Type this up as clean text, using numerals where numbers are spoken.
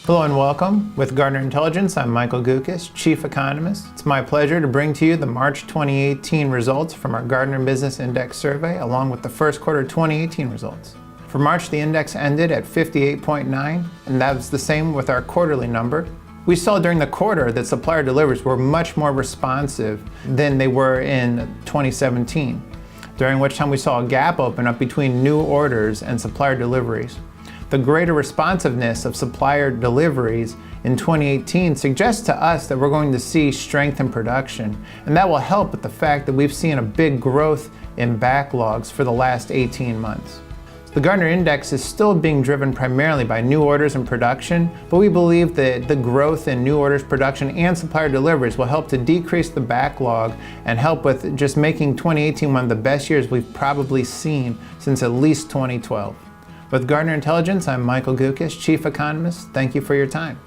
Hello and welcome. With Gartner Intelligence, I'm Michael Gukas, Chief Economist. It's my pleasure to bring to you the March 2018 results from our Gartner Business Index survey, along with the first quarter 2018 results. For March, the index ended at 58.9, and that was the same with our quarterly number. We saw during the quarter that supplier deliveries were much more responsive than they were in 2017, during which time we saw a gap open up between new orders and supplier deliveries. The greater responsiveness of supplier deliveries in 2018 suggests to us that we're going to see strength in production, and that will help with the fact that we've seen a big growth in backlogs for the last 18 months. The Gartner Index is still being driven primarily by new orders and production, but we believe that the growth in new orders, production, and supplier deliveries will help to decrease the backlog and help with just making 2018 one of the best years we've probably seen since at least 2012. With Gartner Intelligence, I'm Michael Gukas, Chief Economist. Thank you for your time.